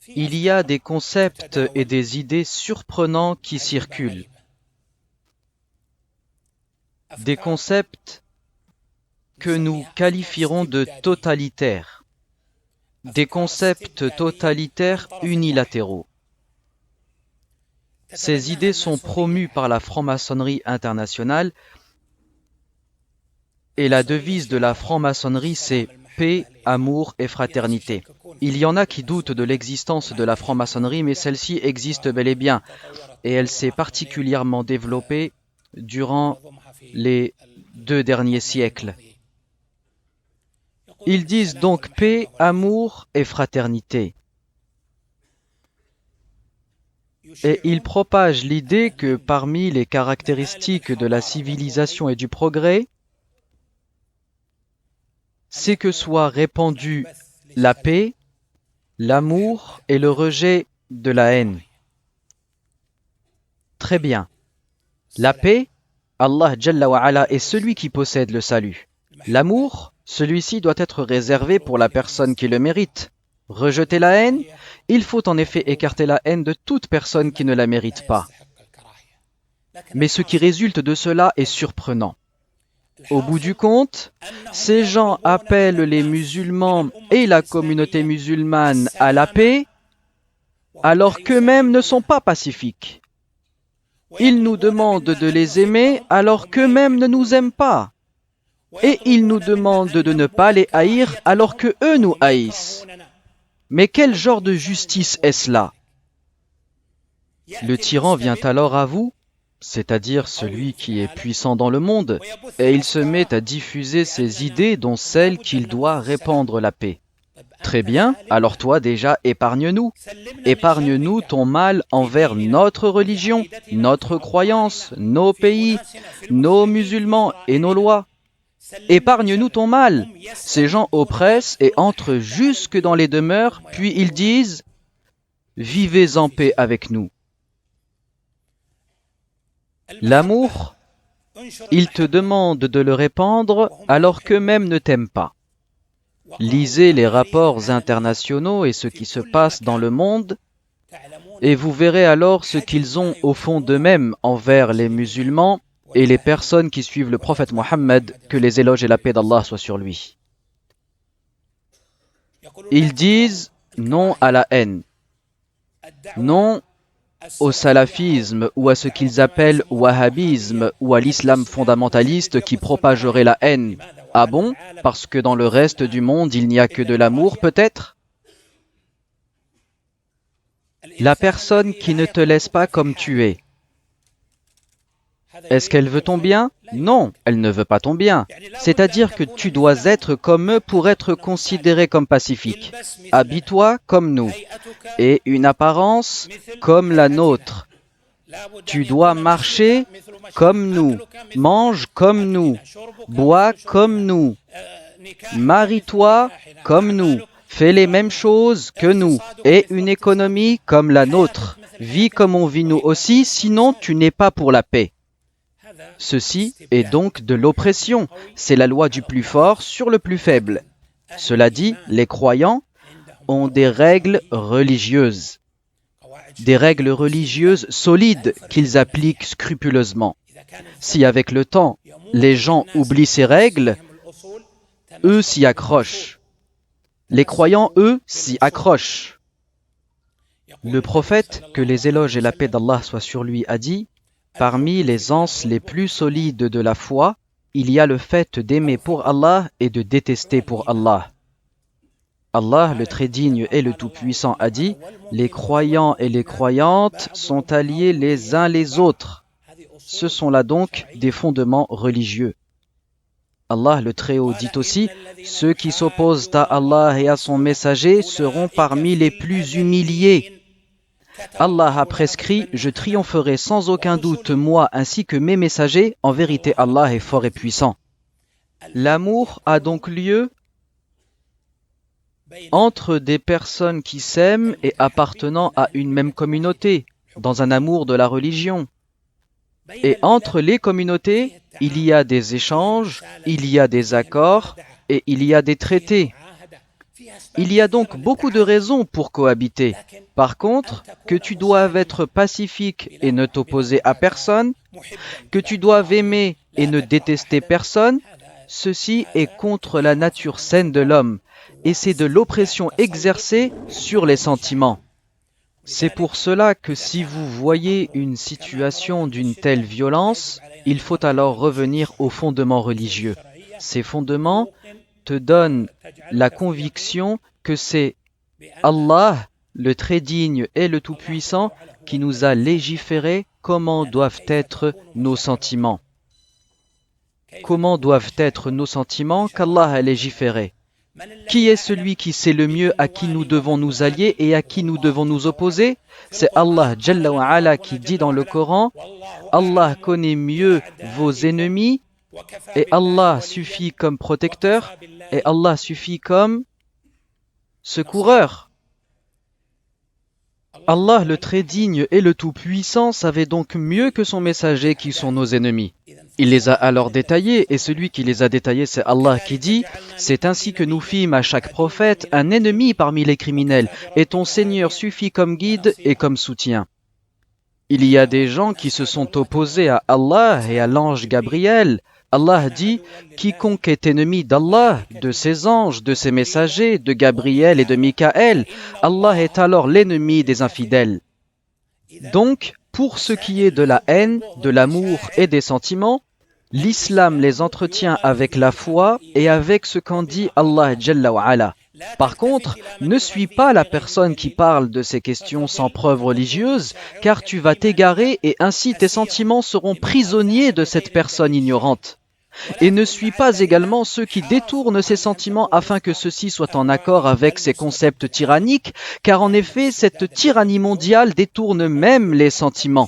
Il y a des concepts et des idées surprenants qui circulent. Des concepts que nous qualifierons de totalitaires. Des concepts totalitaires unilatéraux. Ces idées sont promues par la franc-maçonnerie internationale et la devise de la franc-maçonnerie c'est paix, amour et fraternité. Il y en a qui doutent de l'existence de la franc-maçonnerie, mais celle-ci existe bel et bien et elle s'est particulièrement développée durant les 2 derniers siècles. Ils disent donc paix, amour et fraternité. Et ils propagent l'idée que parmi les caractéristiques de la civilisation et du progrès, c'est que soit répandue la paix, l'amour et le rejet de la haine. Très bien. La paix, Allah Jalla wa Ala est celui qui possède le salut. L'amour, celui-ci doit être réservé pour la personne qui le mérite. Rejeter la haine, il faut en effet écarter la haine de toute personne qui ne la mérite pas. Mais ce qui résulte de cela est surprenant. Au bout du compte, ces gens appellent les musulmans et la communauté musulmane à la paix, alors qu'eux-mêmes ne sont pas pacifiques. Ils nous demandent de les aimer alors qu'eux-mêmes ne nous aiment pas. Et ils nous demandent de ne pas les haïr alors qu'eux nous haïssent. Mais quel genre de justice est-ce là? Le tyran vient alors à vous, c'est-à-dire celui qui est puissant dans le monde, et il se met à diffuser ses idées dont celle qu'il doit répandre la paix. Très bien, alors toi déjà épargne-nous. Épargne-nous ton mal envers notre religion, notre croyance, nos pays, nos musulmans et nos lois. Épargne-nous ton mal. Ces gens oppressent et entrent jusque dans les demeures, puis ils disent « Vivez en paix avec nous ». L'amour, ils te demandent de le répandre alors qu'eux-mêmes ne t'aiment pas. Lisez les rapports internationaux et ce qui se passe dans le monde, et vous verrez alors ce qu'ils ont au fond d'eux-mêmes envers les musulmans et les personnes qui suivent le prophète Mohammed, que les éloges et la paix d'Allah soient sur lui. Ils disent non à la haine, non au salafisme ou à ce qu'ils appellent wahhabisme ou à l'islam fondamentaliste qui propagerait la haine. Ah bon? Parce que dans le reste du monde il n'y a que de l'amour peut-être? La personne qui ne te laisse pas comme tu es, est-ce qu'elle veut ton bien? Non, elle ne veut pas ton bien. C'est-à-dire que tu dois être comme eux pour être considéré comme pacifique. Habille-toi comme nous, et une apparence comme la nôtre. Tu dois marcher comme nous, mange comme nous, bois comme nous, marie-toi comme nous, fais les mêmes choses que nous, et une économie comme la nôtre. Vis comme on vit nous aussi, sinon tu n'es pas pour la paix. Ceci est donc de l'oppression, c'est la loi du plus fort sur le plus faible. Cela dit, les croyants ont des règles religieuses solides qu'ils appliquent scrupuleusement. Si avec le temps, les gens oublient ces règles, eux s'y accrochent. Les croyants, eux, s'y accrochent. Le prophète, que les éloges et la paix d'Allah soient sur lui, a dit: parmi les anses les plus solides de la foi, il y a le fait d'aimer pour Allah et de détester pour Allah. Allah, le très digne et le tout-puissant, a dit: les croyants et les croyantes sont alliés les uns les autres. Ce sont là donc des fondements religieux. Allah, le Très-Haut, dit aussi: ceux qui s'opposent à Allah et à son messager seront parmi les plus humiliés. Allah a prescrit: je triompherai sans aucun doute, moi ainsi que mes messagers. En vérité, Allah est fort et puissant. L'amour a donc lieu entre des personnes qui s'aiment et appartenant à une même communauté, dans un amour de la religion. Et entre les communautés, il y a des échanges, il y a des accords et il y a des traités. Il y a donc beaucoup de raisons pour cohabiter. Par contre, que tu doives être pacifique et ne t'opposer à personne, que tu doives aimer et ne détester personne, ceci est contre la nature saine de l'homme et c'est de l'oppression exercée sur les sentiments. C'est pour cela que si vous voyez une situation d'une telle violence, il faut alors revenir aux fondements religieux. Ces fondements te donnent la conviction que c'est Allah, le très digne et le tout-puissant, qui nous a légiféré comment doivent être nos sentiments. Comment doivent être nos sentiments qu'Allah a légiféré. Qui est celui qui sait le mieux à qui nous devons nous allier et à qui nous devons nous opposer? C'est Allah Jalla wa Ala qui dit dans le Coran: Allah connaît mieux vos ennemis et Allah suffit comme protecteur et Allah suffit comme secoureur. Allah le très digne et le tout-puissant savait donc mieux que son messager qui sont nos ennemis. Il les a alors détaillés et celui qui les a détaillés c'est Allah qui dit: c'est ainsi que nous fîmes à chaque prophète un ennemi parmi les criminels et ton Seigneur suffit comme guide et comme soutien. Il y a des gens qui se sont opposés à Allah et à l'ange Gabriel. Allah dit: quiconque est ennemi d'Allah, de ses anges, de ses messagers, de Gabriel et de Mikaël, Allah est alors l'ennemi des infidèles. Donc, pour ce qui est de la haine, de l'amour et des sentiments, l'islam les entretient avec la foi et avec ce qu'en dit Allah Jalla wa Ala. Par contre, ne suis pas la personne qui parle de ces questions sans preuve religieuse, car tu vas t'égarer et ainsi tes sentiments seront prisonniers de cette personne ignorante. Et ne suis pas également ceux qui détournent ses sentiments afin que ceux-ci soient en accord avec ses concepts tyranniques, car en effet, cette tyrannie mondiale détourne même les sentiments.